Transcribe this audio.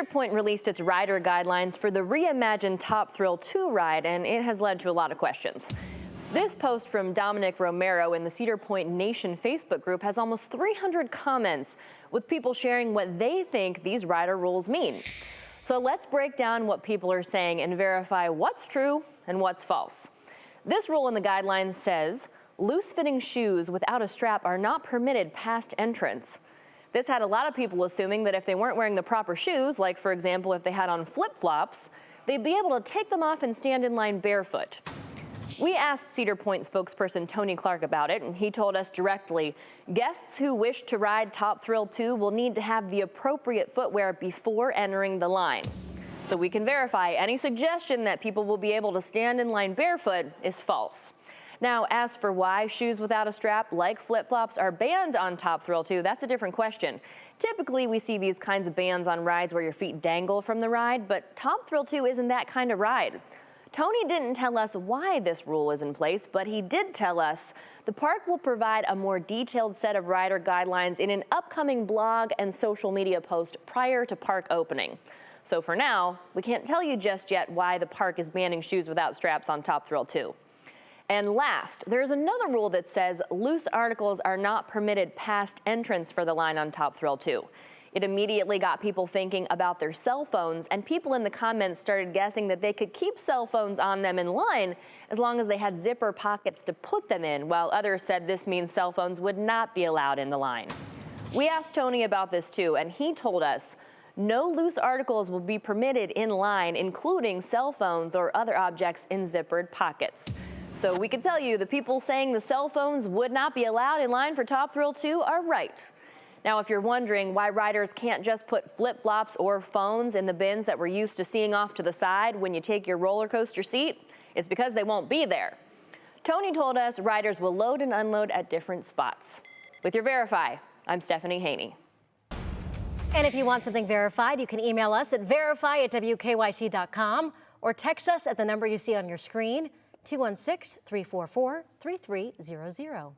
Cedar Point released its rider guidelines for the reimagined Top Thrill 2 ride, and it has led to a lot of questions. This post from Dominic Romero in the Cedar Point Nation Facebook group has almost 300 comments, with people sharing what they think these rider rules mean. So let's break down what people are saying and verify what's true and what's false. This rule in the guidelines says loose-fitting shoes without a strap are not permitted past entrance. This had a lot of people assuming that if they weren't wearing the proper shoes, like for example if they had on flip-flops, they'd be able to take them off and stand in line barefoot. We asked Cedar Point spokesperson Tony Clark about it, and he told us directly, guests who wish to ride Top Thrill 2 will need to have the appropriate footwear before entering the line. So we can verify any suggestion that people will be able to stand in line barefoot is false. Now, as for why shoes without a strap, like flip-flops, are banned on Top Thrill 2, that's a different question. Typically, we see these kinds of bans on rides where your feet dangle from the ride, but Top Thrill 2 isn't that kind of ride. Tony didn't tell us why this rule is in place, but he did tell us the park will provide a more detailed set of rider guidelines in an upcoming blog and social media post prior to park opening. So for now, we can't tell you just yet why the park is banning shoes without straps on Top Thrill 2. And last, there's another rule that says loose articles are not permitted past entrance for the line on Top Thrill 2. It immediately got people thinking about their cell phones, and people in the comments started guessing that they could keep cell phones on them in line as long as they had zipper pockets to put them in, while others said this means cell phones would not be allowed in the line. We asked Tony about this too, and he told us no loose articles will be permitted in line, including cell phones or other objects in zippered pockets. So we can tell you the people saying the cell phones would not be allowed in line for Top Thrill 2 are right. Now, if you're wondering why riders can't just put flip-flops or phones in the bins that we're used to seeing off to the side when you take your roller coaster seat, it's because they won't be there. Tony told us riders will load and unload at different spots. With your Verify, I'm Stephanie Haney. And if you want something verified, you can email us at verify@wkyc.com or text us at the number you see on your screen, 216-344-3300.